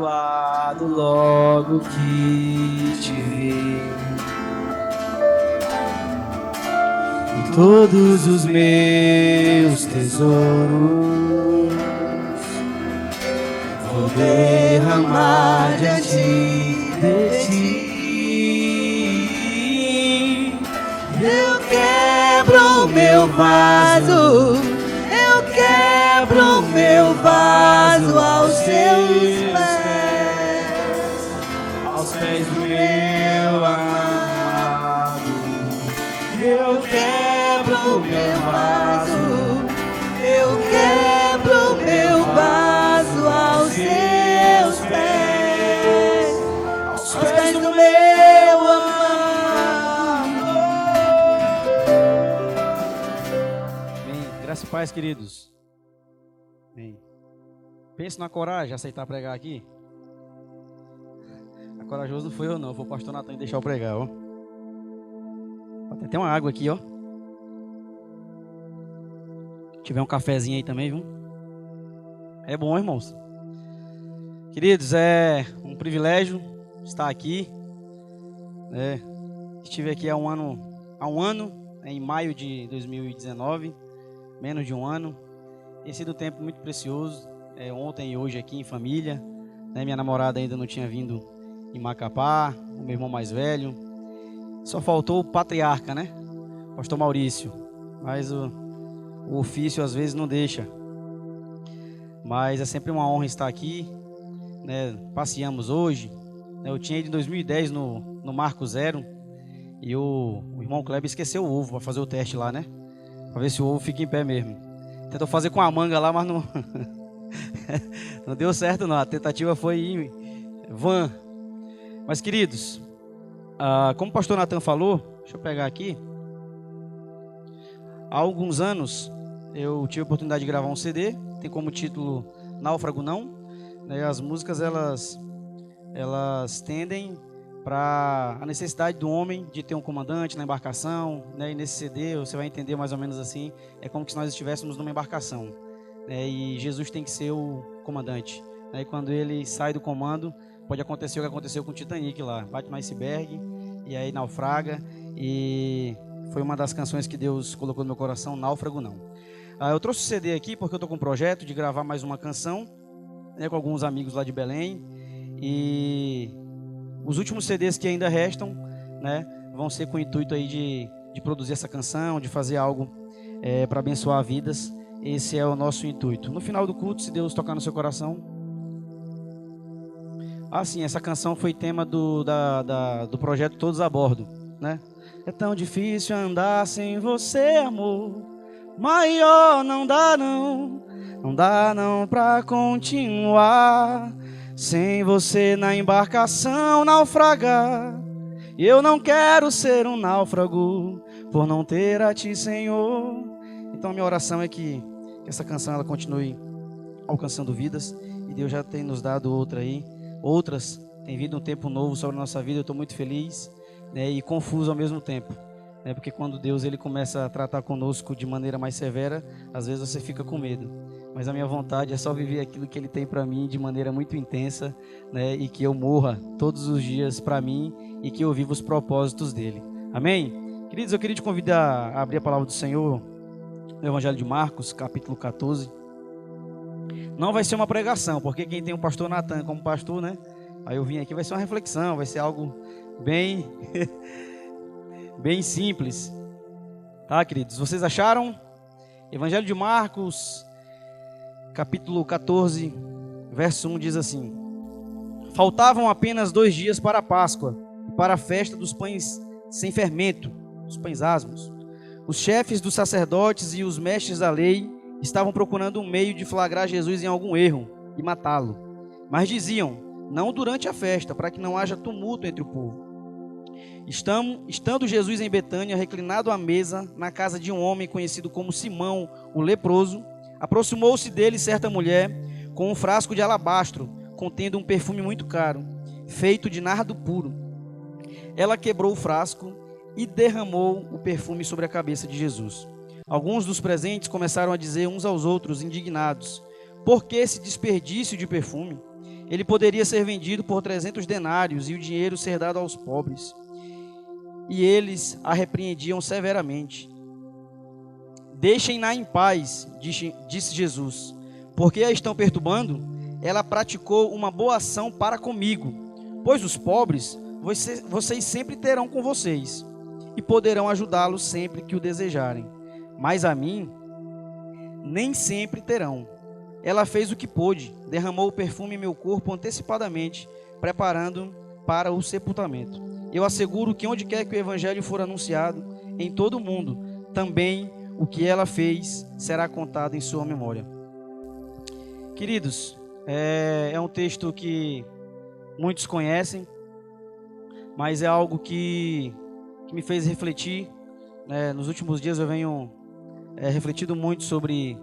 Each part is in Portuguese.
abençoado logo que te vi. E todos os meus tesouros vou derramar diante de ti. Eu quebro o meu vaso, eu quebro o meu vaso aos seus pés, aos pés do meu amado. Eu quebro o meu vaso, eu quebro o meu vaso aos seus pés, aos pés do meu amado. Amém. Graças e paz, queridos. Amém. Pense na coragem, aceitar pregar aqui. A corajoso não foi eu não, foi o pastor Natan deixar eu pregar, ó. Tem até uma água aqui, ó. Se tiver um cafezinho aí também, viu? É bom, irmãos. Queridos, é um privilégio estar aqui. Estive aqui há um ano, em maio de 2019, menos de um ano. Tem sido um tempo muito precioso. Ontem e hoje aqui em família. Minha namorada ainda não tinha vindo em Macapá, o meu irmão mais velho. Só faltou o patriarca, né? Pastor Maurício. Mas o ofício às vezes não deixa. Mas é sempre uma honra estar aqui, né? Passeamos hoje. Eu tinha ido em 2010 no Marco Zero. E o irmão Kleber esqueceu o ovo para fazer o teste lá, né? Para ver se o ovo fica em pé mesmo. Tentou fazer com a manga lá, mas não, não deu certo não. A tentativa foi em vã. Mas queridos, como o pastor Natan falou, deixa eu pegar aqui. Há alguns anos eu tive a oportunidade de gravar um CD, tem como título Náufrago Não. As músicas elas tendem para a necessidade do homem de ter um comandante na embarcação, né? E nesse CD você vai entender mais ou menos assim, é como se nós estivéssemos numa embarcação, né? E Jesus tem que ser o comandante, né? E quando ele sai do comando, pode acontecer o que aconteceu com o Titanic lá, bate no iceberg e aí naufraga, e foi uma das canções que Deus colocou no meu coração, Náufrago Não. Eu trouxe o CD aqui porque eu estou com um projeto de gravar mais uma canção, né, com alguns amigos lá de Belém, e os últimos CDs que ainda restam, né, vão ser com o intuito aí de produzir essa canção, de fazer algo para abençoar vidas. Esse é o nosso intuito. No final do culto, se Deus tocar no seu coração. Sim, essa canção foi tema do projeto Todos a Bordo, né? É tão difícil andar sem você, amor. Maior não dá não. Não dá não pra continuar sem você na embarcação naufragar. Eu não quero ser um náufrago por não ter a ti, Senhor. Então minha oração é que essa canção ela continue alcançando vidas. E Deus já tem nos dado outras. Tem vindo um tempo novo sobre a nossa vida. Eu estou muito feliz, né, e confuso ao mesmo tempo, né, porque quando Deus ele começa a tratar conosco de maneira mais severa, às vezes você fica com medo. Mas a minha vontade é só viver aquilo que Ele tem para mim de maneira muito intensa, né? E que eu morra todos os dias para mim e que eu viva os propósitos dEle. Amém? Queridos, eu queria te convidar a abrir a palavra do Senhor no Evangelho de Marcos, capítulo 14. Não vai ser uma pregação, porque quem tem o pastor Natan como pastor, né? Aí eu vim aqui, vai ser uma reflexão, vai ser algo bem, bem simples. Tá, queridos? Vocês acharam? Evangelho de Marcos, capítulo 14, verso 1 diz assim: faltavam apenas 2 dias para a Páscoa e para a festa dos pães sem fermento, os pães asmos. Os chefes dos sacerdotes e os mestres da lei estavam procurando um meio de flagrar Jesus em algum erro e matá-lo. Mas diziam: não durante a festa, para que não haja tumulto entre o povo. Estando Jesus em Betânia, reclinado à mesa, na casa de um homem conhecido como Simão, o leproso, aproximou-se dele certa mulher com um frasco de alabastro, contendo um perfume muito caro, feito de nardo puro. Ela quebrou o frasco e derramou o perfume sobre a cabeça de Jesus. Alguns dos presentes começaram a dizer uns aos outros, indignados: por que esse desperdício de perfume? ele poderia ser vendido por 300 denários e o dinheiro ser dado aos pobres. E eles a repreendiam severamente. Deixem-na em paz, disse Jesus, porque a estão perturbando. Ela praticou uma boa ação para comigo, pois os pobres vocês sempre terão com vocês e poderão ajudá-los sempre que o desejarem. Mas a mim, nem sempre terão. Ela fez o que pôde, derramou o perfume em meu corpo antecipadamente, preparando para o sepultamento. Eu asseguro que onde quer que o evangelho for anunciado, em todo o mundo, também o que ela fez será contado em sua memória. Queridos, é um texto que muitos conhecem, mas é algo que me fez refletir. Nos últimos dias eu venho refletido muito sobre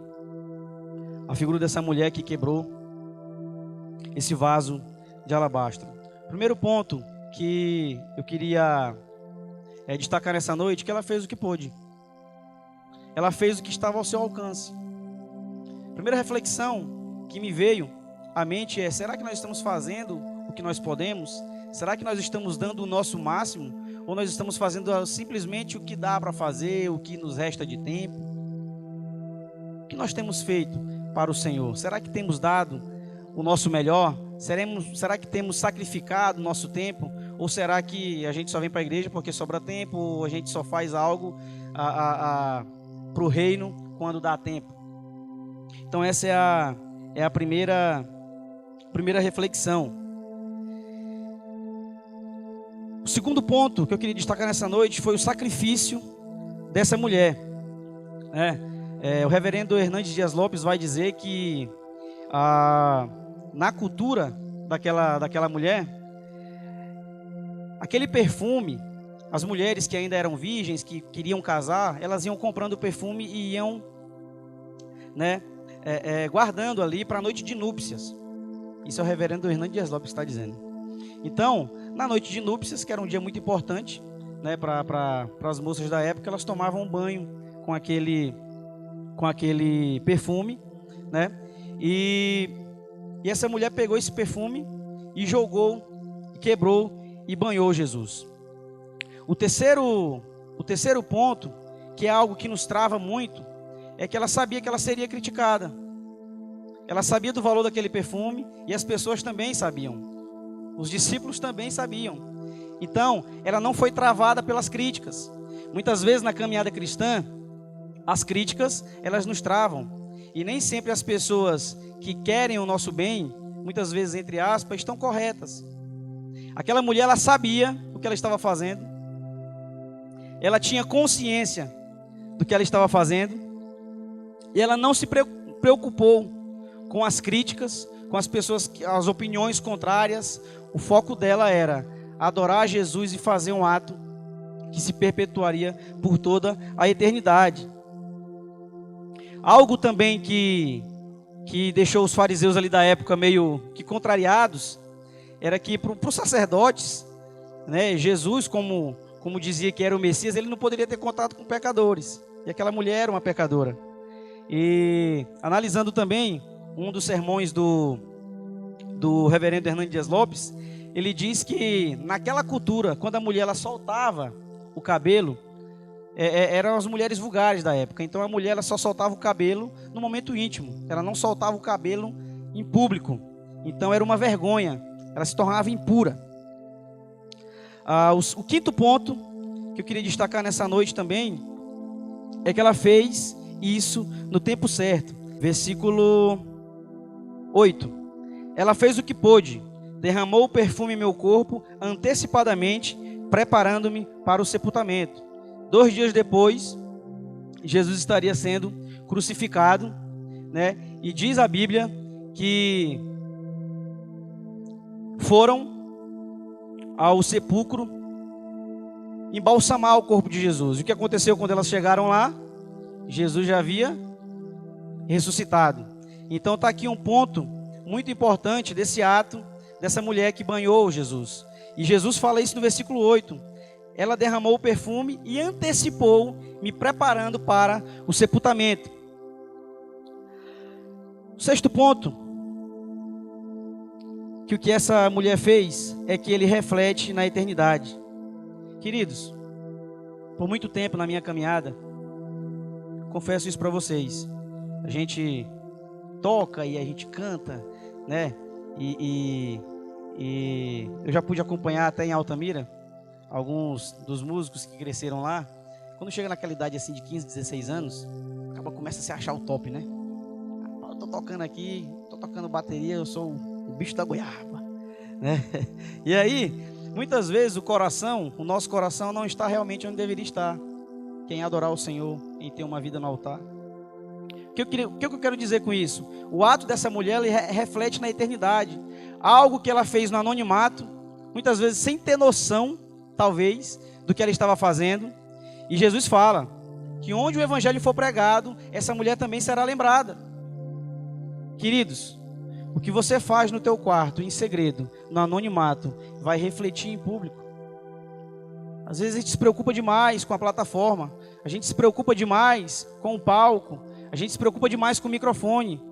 a figura dessa mulher que quebrou esse vaso de alabastro. Primeiro ponto que eu queria destacar nessa noite, que ela fez o que pôde. Ela fez o que estava ao seu alcance. Primeira reflexão que me veio à mente é: será que nós estamos fazendo o que nós podemos? Será que nós estamos dando o nosso máximo? Ou nós estamos fazendo simplesmente o que dá para fazer, o que nos resta de tempo? O que nós temos feito para o Senhor? Será que temos dado o nosso melhor? Será que temos sacrificado o nosso tempo? Ou será que a gente só vem para a igreja porque sobra tempo? Ou a gente só faz algo para o reino quando dá tempo? Então essa é a primeira reflexão. O segundo ponto que eu queria destacar nessa noite foi o sacrifício dessa mulher. O reverendo Hernandes Dias Lopes vai dizer que na cultura daquela mulher, aquele perfume, as mulheres que ainda eram virgens, que queriam casar, elas iam comprando perfume e iam guardando ali para a noite de núpcias. Isso é o reverendo Hernandes Dias Lopes que está dizendo. Então, na noite de núpcias, que era um dia muito importante, para as moças da época, elas tomavam um banho com aquele perfume, E essa mulher pegou esse perfume e jogou, quebrou e banhou Jesus. O terceiro ponto, que é algo que nos trava muito, é que ela sabia que ela seria criticada. Ela sabia do valor daquele perfume e as pessoas também sabiam. Os discípulos também sabiam. Então, ela não foi travada pelas críticas. Muitas vezes na caminhada cristã, as críticas, elas nos travam. E nem sempre as pessoas que querem o nosso bem, muitas vezes, entre aspas, estão corretas. Aquela mulher, ela sabia o que ela estava fazendo. Ela tinha consciência do que ela estava fazendo. E ela não se preocupou com as críticas, com as pessoas, as opiniões contrárias. O foco dela era adorar Jesus e fazer um ato que se perpetuaria por toda a eternidade. Algo também que deixou os fariseus ali da época meio que contrariados, era que para os sacerdotes, Jesus, como dizia que era o Messias, ele não poderia ter contato com pecadores. E aquela mulher era uma pecadora. E analisando também um dos sermões do reverendo Hernandes Dias Lopes, ele diz que naquela cultura, quando a mulher ela soltava o cabelo, eram as mulheres vulgares da época. Então a mulher ela só soltava o cabelo no momento íntimo, ela não soltava o cabelo em público. Então era uma vergonha, ela se tornava impura. O quinto ponto que eu queria destacar nessa noite também é que ela fez isso no tempo certo. Versículo 8. Ela fez o que pôde, derramou o perfume em meu corpo antecipadamente, preparando-me para o sepultamento. 2 dias depois, Jesus estaria sendo crucificado, E diz a Bíblia que foram ao sepulcro embalsamar o corpo de Jesus. E o que aconteceu quando elas chegaram lá? Jesus já havia ressuscitado. Então está aqui um ponto muito importante desse ato dessa mulher que banhou Jesus. E Jesus fala isso no versículo 8. Ela derramou o perfume e antecipou, me preparando para o sepultamento. O sexto ponto que o que essa mulher fez é que ele reflete na eternidade. Queridos, por muito tempo na minha caminhada, confesso isso para vocês, a gente toca e a gente canta, né? E eu já pude acompanhar até em Altamira alguns dos músicos que cresceram lá. Quando chega naquela idade assim de 15, 16 anos, acaba começa a se achar o top, né? Eu tô tocando aqui, tô tocando bateria, eu sou o bicho da goiaba, né? E aí, muitas vezes o nosso coração não está realmente onde deveria estar. Quem adorar o Senhor, em ter uma vida no altar. O que eu quero dizer com isso? O ato dessa mulher ele reflete na eternidade. Algo que ela fez no anonimato, muitas vezes sem ter noção, talvez, do que ela estava fazendo. E Jesus fala que onde o evangelho for pregado, essa mulher também será lembrada. Queridos, o que você faz no teu quarto, em segredo, no anonimato, vai refletir em público. Às vezes a gente se preocupa demais com a plataforma, a gente se preocupa demais com o palco, a gente se preocupa demais com o microfone.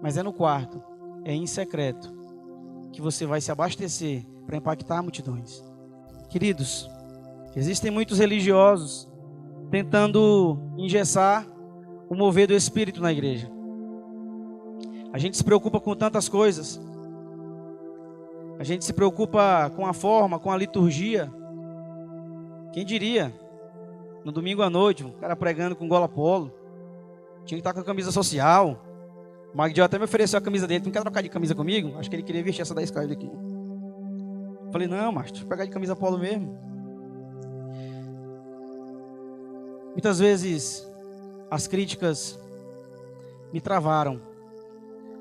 Mas é no quarto, é em secreto, que você vai se abastecer para impactar multidões. Queridos, existem muitos religiosos tentando engessar o mover do Espírito na igreja. A gente se preocupa com tantas coisas. A gente se preocupa com a forma, com a liturgia. Quem diria? No domingo à noite, o cara pregando com gola polo. Tinha que estar com a camisa social. O Magdiel até me ofereceu a camisa dele. Tu não quer trocar de camisa comigo? Acho que ele queria vestir essa da Sky daqui. Falei, não, mas deixa eu pegar de camisa polo mesmo. Muitas vezes as críticas me travaram.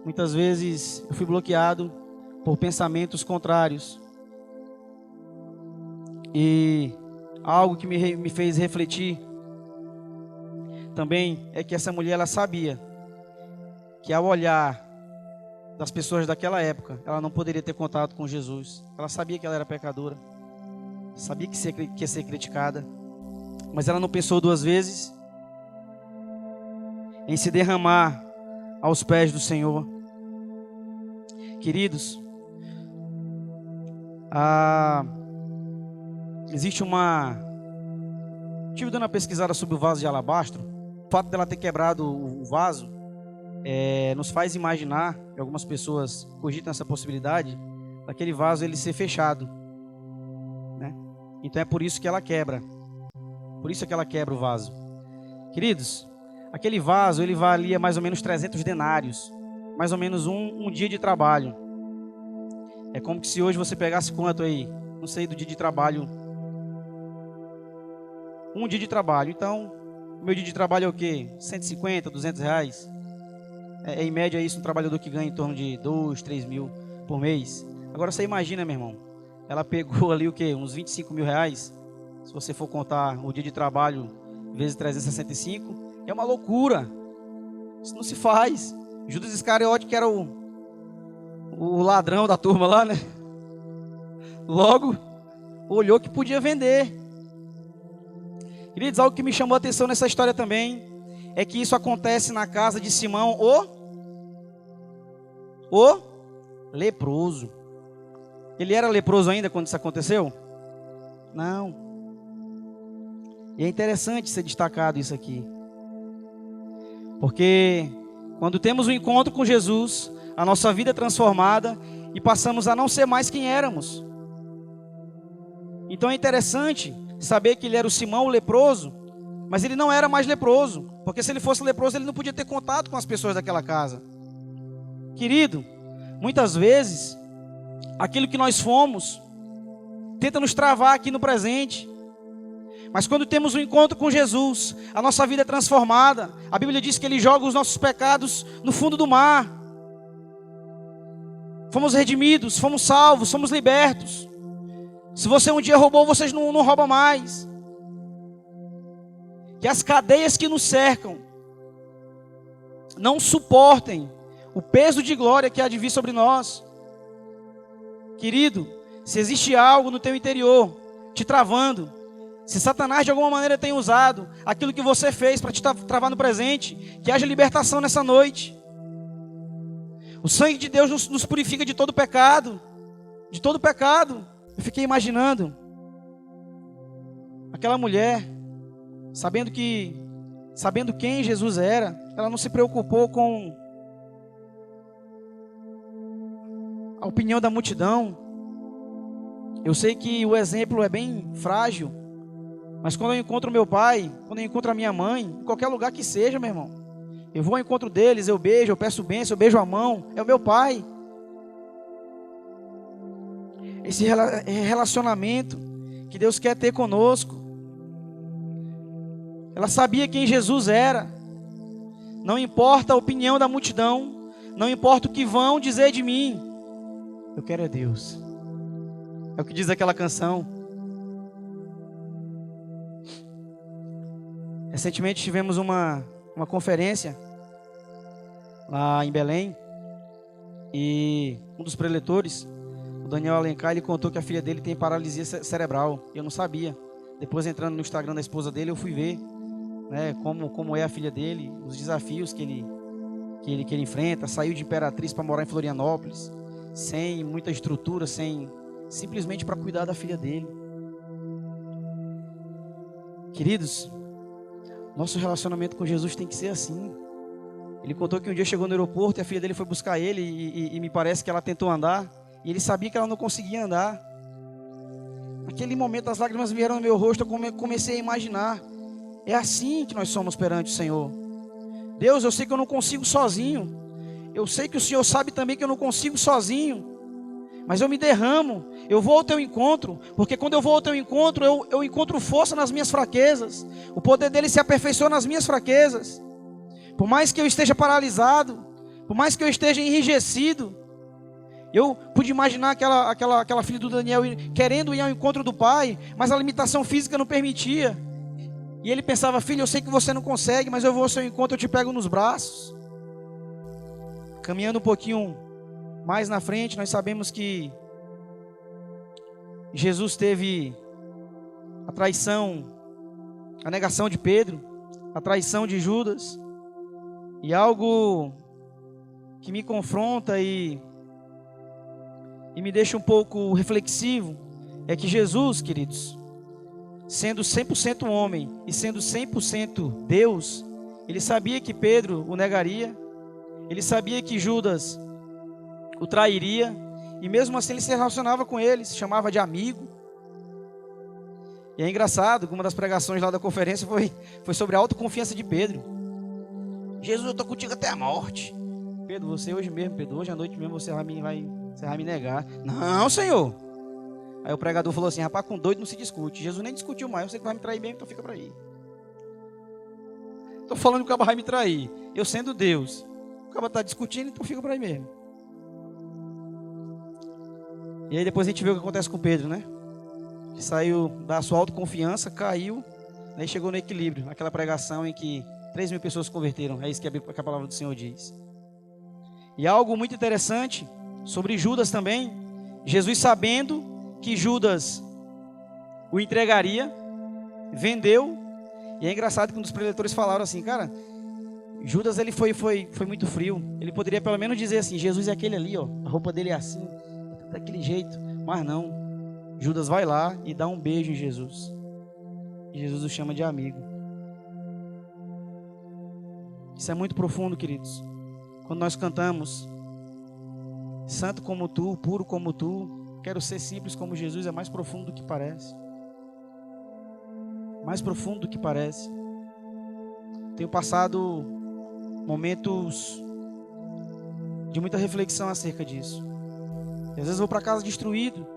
Muitas vezes eu fui bloqueado por pensamentos contrários. E algo que me fez refletir também é que essa mulher ela sabia que ao olhar das pessoas daquela época, ela não poderia ter contato com Jesus. Ela sabia que ela era pecadora, sabia que ia ser criticada, mas ela não pensou duas vezes em se derramar aos pés do Senhor. Queridos, existe Estive dando uma pesquisada sobre o vaso de alabastro. O fato dela ter quebrado o vaso nos faz imaginar, e algumas pessoas cogitam essa possibilidade, daquele vaso ele ser fechado, né? Então é por isso que ela quebra. Por isso que ela quebra o vaso. Queridos, aquele vaso ele valia mais ou menos 300 denários. Mais ou menos um dia de trabalho. É como se hoje você pegasse quanto aí? Não sei, do dia de trabalho. Um dia de trabalho. Então, o meu dia de trabalho é o quê? 150, 200 reais. Em média isso, um trabalhador que ganha em torno de 2, 3 mil por mês. Agora você imagina, meu irmão. Ela pegou ali o quê? Uns 25 mil reais. Se você for contar o dia de trabalho vezes 365. É uma loucura. Isso não se faz. Judas Iscariote, que era o ladrão da turma lá, né? Logo, olhou que podia vender. Queridos, algo que me chamou a atenção nessa história também é que isso acontece na casa de Simão, o leproso. Ele era leproso ainda quando isso aconteceu? Não. E é interessante ser destacado isso aqui. Porque quando temos um encontro com Jesus, a nossa vida é transformada e passamos a não ser mais quem éramos. Então é interessante saber que ele era o Simão, o leproso, mas ele não era mais leproso, porque se ele fosse leproso, ele não podia ter contato com as pessoas daquela casa. Querido, muitas vezes, aquilo que nós fomos, tenta nos travar aqui no presente. Mas quando temos um encontro com Jesus, a nossa vida é transformada. A Bíblia diz que Ele joga os nossos pecados no fundo do mar. Fomos redimidos, fomos salvos, somos libertos. Se você um dia roubou, você não rouba mais. Que as cadeias que nos cercam não suportem o peso de glória que há de vir sobre nós. Querido, se existe algo no teu interior te travando, se Satanás de alguma maneira tem usado aquilo que você fez para te travar no presente, que haja libertação nessa noite. O sangue de Deus nos purifica de todo pecado. De todo pecado. Eu fiquei imaginando aquela mulher, sabendo quem Jesus era, ela não se preocupou com a opinião da multidão. Eu sei que o exemplo é bem frágil, mas quando eu encontro meu pai, quando eu encontro a minha mãe, em qualquer lugar que seja, meu irmão, eu vou ao encontro deles, eu beijo, eu peço bênção, eu beijo a mão, é o meu pai. Esse relacionamento que Deus quer ter conosco. Ela sabia quem Jesus era. Não importa a opinião da multidão, não importa o que vão dizer de mim, eu quero é Deus. É o que diz aquela canção. Recentemente tivemos uma conferência lá em Belém, e um dos preletores, o Daniel Alencar, ele contou que a filha dele tem paralisia cerebral. Eu não sabia. Depois, entrando no Instagram da esposa dele, eu fui ver, né, como é a filha dele, os desafios que ele enfrenta. Saiu de Imperatriz para morar em Florianópolis, sem muita estrutura, simplesmente para cuidar da filha dele. Queridos, nosso relacionamento com Jesus tem que ser assim. Ele contou que um dia chegou no aeroporto e a filha dele foi buscar ele e me parece que ela tentou andar e ele sabia que ela não conseguia andar. Naquele momento as lágrimas vieram no meu rosto, eu comecei a imaginar. É assim que nós somos perante o Senhor. Deus, eu sei que eu não consigo sozinho. Eu sei que o Senhor sabe também que eu não consigo sozinho. Mas eu me derramo, eu vou ao teu encontro, porque quando eu vou ao teu encontro, eu encontro força nas minhas fraquezas. O poder dele se aperfeiçoa nas minhas fraquezas. Por mais que eu esteja paralisado, por mais que eu esteja enrijecido, eu pude imaginar aquela filha do Daniel querendo ir ao encontro do pai, mas a limitação física não permitia. E ele pensava: filho, eu sei que você não consegue, mas eu vou ao seu encontro, eu te pego nos braços. Caminhando um pouquinho mais na frente, nós sabemos que Jesus teve a traição, a negação de Pedro, a traição de Judas. E algo que me confronta e me deixa um pouco reflexivo é que Jesus, queridos, sendo 100% homem e sendo 100% Deus, ele sabia que Pedro o negaria, ele sabia que Judas o trairia, e mesmo assim ele se relacionava com ele, se chamava de amigo. E é engraçado que uma das pregações lá da conferência foi sobre a autoconfiança de Pedro. Jesus, eu estou contigo até a morte. Pedro, você hoje mesmo, Pedro, hoje à noite mesmo você vai me negar. Não, Senhor. Aí o pregador falou assim: rapaz, com doido não se discute. Jesus nem discutiu mais, você que vai me trair mesmo, então fica para aí. Estou falando que o cara vai me trair, eu sendo Deus. O cara está discutindo, então fica para aí mesmo. E aí depois a gente vê o que acontece com Pedro, né? Que saiu da sua autoconfiança, caiu, aí chegou no equilíbrio, aquela pregação em que 3.000 pessoas se converteram. É isso que a palavra do Senhor diz. E algo muito interessante sobre Judas também. Jesus, sabendo que Judas o entregaria, vendeu. E é engraçado que um dos preletores falaram assim: cara, Judas ele foi muito frio. Ele poderia pelo menos dizer assim: Jesus é aquele ali, ó, a roupa dele é assim, daquele jeito. Mas não, Judas vai lá e dá um beijo em Jesus. E Jesus o chama de amigo. Isso é muito profundo, queridos. Quando nós cantamos santo como tu, puro como tu, quero ser simples como Jesus, é mais profundo do que parece. Mais profundo do que parece. Tenho passado momentos de muita reflexão acerca disso. E às vezes vou para casa destruído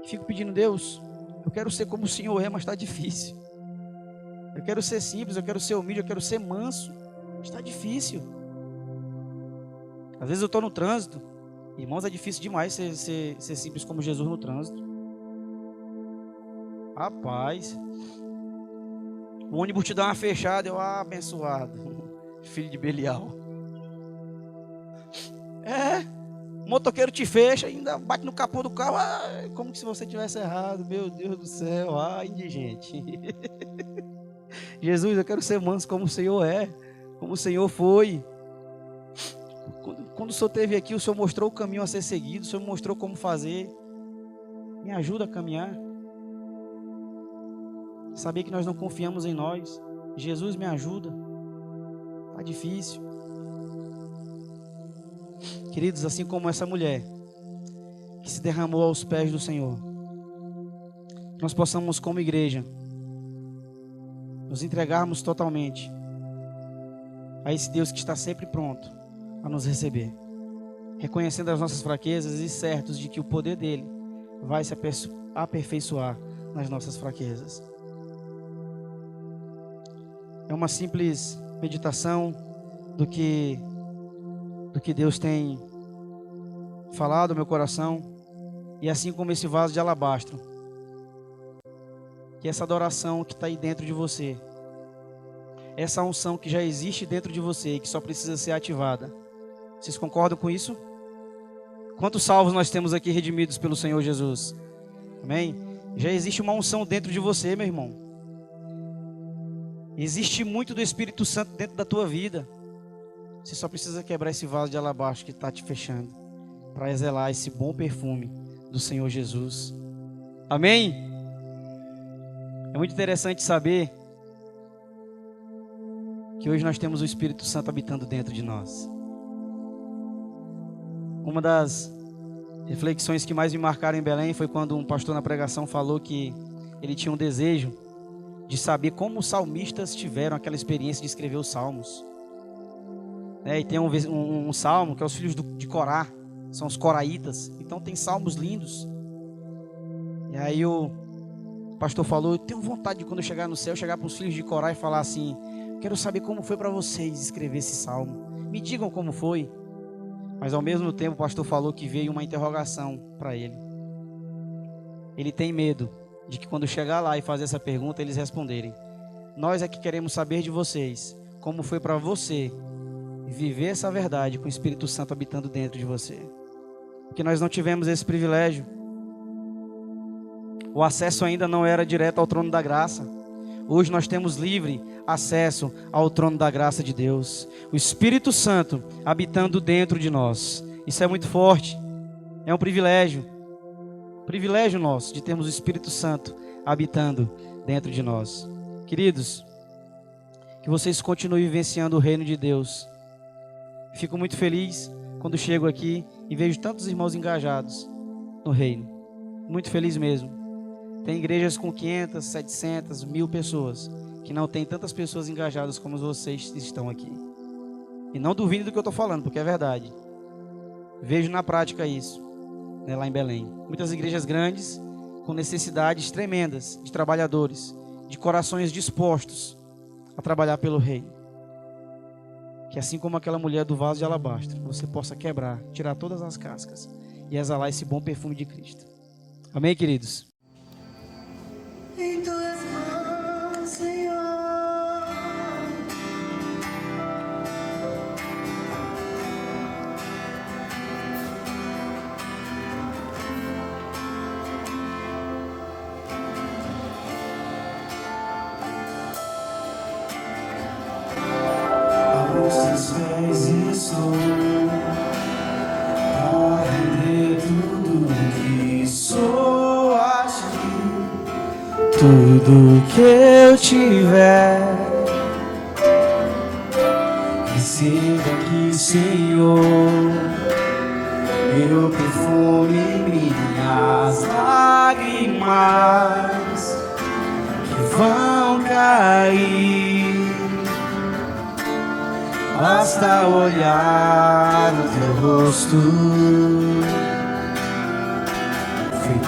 e fico pedindo: Deus, eu quero ser como o Senhor é, mas está difícil. Eu quero ser simples, eu quero ser humilde, eu quero ser manso. Está difícil. Às vezes eu estou no trânsito. Irmãos, é difícil demais ser simples como Jesus no trânsito. Rapaz, o ônibus te dá uma fechada, eu, abençoado, filho de Belial. O motoqueiro te fecha, ainda bate no capô do carro, como se você tivesse errado. Meu Deus do céu, indigente. Jesus, eu quero ser manso como o Senhor é, como o Senhor foi. Quando o Senhor esteve aqui, o Senhor mostrou o caminho a ser seguido, o Senhor mostrou como fazer. Me ajuda a caminhar. Saber que nós não confiamos em nós. Jesus, me ajuda. Está difícil. Queridos, assim como essa mulher que se derramou aos pés do Senhor, nós possamos, como igreja, nos entregarmos totalmente a esse Deus que está sempre pronto a nos receber, reconhecendo as nossas fraquezas e certos de que o poder dele vai se aperfeiçoar nas nossas fraquezas. É uma simples meditação do que Deus tem falado ao meu coração, e assim como esse vaso de alabastro, que essa adoração que está aí dentro de você, essa unção que já existe dentro de você e que só precisa ser ativada. Vocês concordam com isso? Quantos salvos nós temos aqui redimidos pelo Senhor Jesus? Amém? Já existe uma unção dentro de você, meu irmão. Existe muito do Espírito Santo dentro da tua vida. Você só precisa quebrar esse vaso de alabastro que está te fechando, para exalar esse bom perfume do Senhor Jesus. Amém? É muito interessante saber que hoje nós temos o Espírito Santo habitando dentro de nós. Uma das reflexões que mais me marcaram em Belém foi quando um pastor na pregação falou que ele tinha um desejo de saber como os salmistas tiveram aquela experiência de escrever os salmos. E tem um salmo que é os filhos de Corá, são os coraitas. Então tem salmos lindos. E aí o pastor falou: eu tenho vontade de, quando eu chegar no céu, chegar para os filhos de Corá e falar assim: quero saber como foi para vocês escrever esse salmo. Me digam como foi. Mas ao mesmo tempo o pastor falou que veio uma interrogação para ele. Ele tem medo de que quando chegar lá e fazer essa pergunta, eles responderem: nós é que queremos saber de vocês como foi para você viver essa verdade com o Espírito Santo habitando dentro de você. Porque nós não tivemos esse privilégio. O acesso ainda não era direto ao trono da graça. Hoje nós temos livre acesso ao trono da graça de Deus. O Espírito Santo habitando dentro de nós. Isso é muito forte. É um privilégio. Privilégio nosso de termos o Espírito Santo habitando dentro de nós. Queridos, que vocês continuem vivenciando o reino de Deus. Fico muito feliz quando chego aqui e vejo tantos irmãos engajados no reino. Muito feliz mesmo. Tem igrejas com 500, 700, 1000 pessoas que não tem tantas pessoas engajadas como vocês estão aqui. E não duvidem do que eu estou falando, porque é verdade. Vejo na prática isso, lá em Belém. Muitas igrejas grandes, com necessidades tremendas de trabalhadores, de corações dispostos a trabalhar pelo reino. Que assim como aquela mulher do vaso de alabastro, você possa quebrar, tirar todas as cascas e exalar esse bom perfume de Cristo. Amém, queridos? Em tuas mãos, Senhor. A vocês pés estou para render tudo que sou a ti. Tudo que eu tiver, receba aqui, Senhor, meu perfume, minhas lágrimas que vão cair. Basta olhar no teu rosto, fui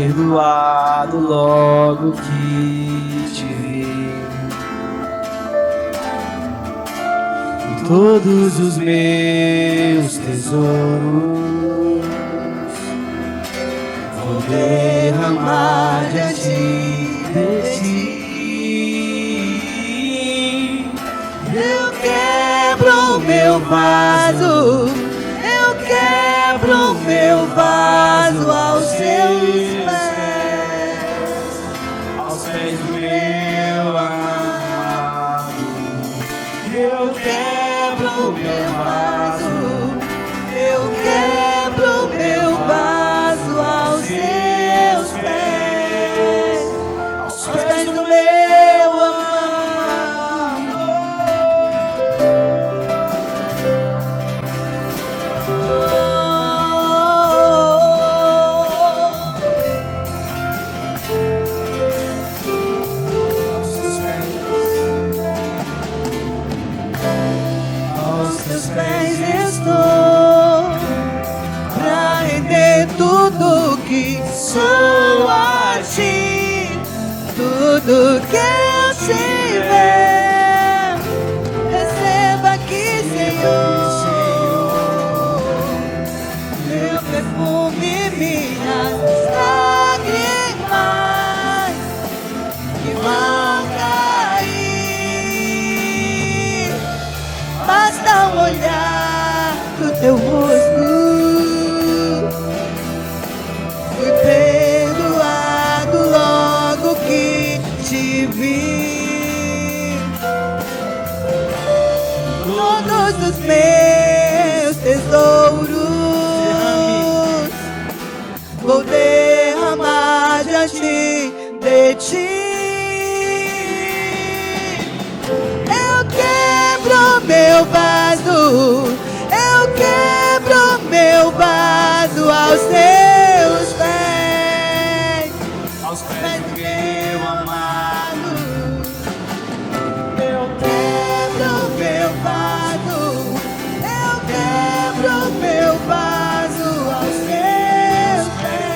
perdoado logo que te vi. E todos os meus tesouros vou derramar diante de ti. Eu quebro o meu vaso, eu quebro o meu vaso aos teus pés do meu amado. Eu quebro o meu vaso, ti. Eu quebro meu vaso, eu quebro meu vaso aos teus pés, aos pés do meu amado. Eu quebro meu vaso, eu quebro meu vaso aos teus pés.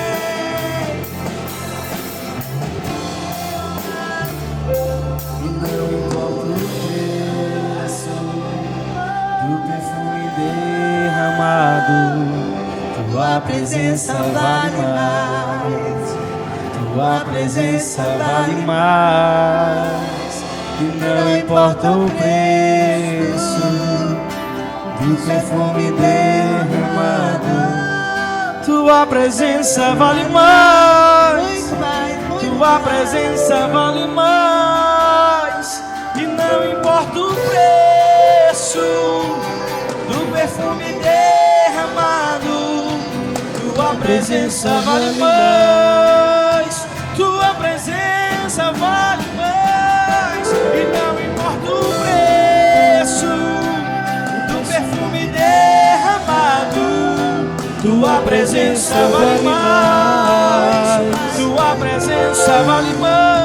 E não importa o preço do perfume derramado, tua presença vale mais, tua presença vale mais. E não importa o preço do perfume derramado, tua presença vale mais, tua presença vale mais. E não importa o preço do perfume derramado, tua presença vale mais, tua presença vale mais. E não importa o preço do perfume derramado, tua presença vale mais, tua presença vale mais.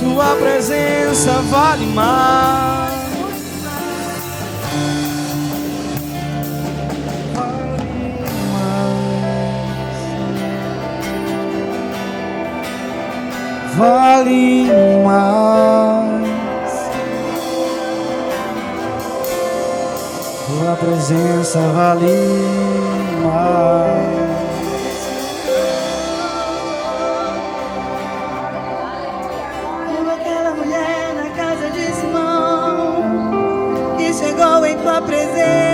Tua presença vale mais, vale mais. Tua presença vale mais. Chegou em tua presença.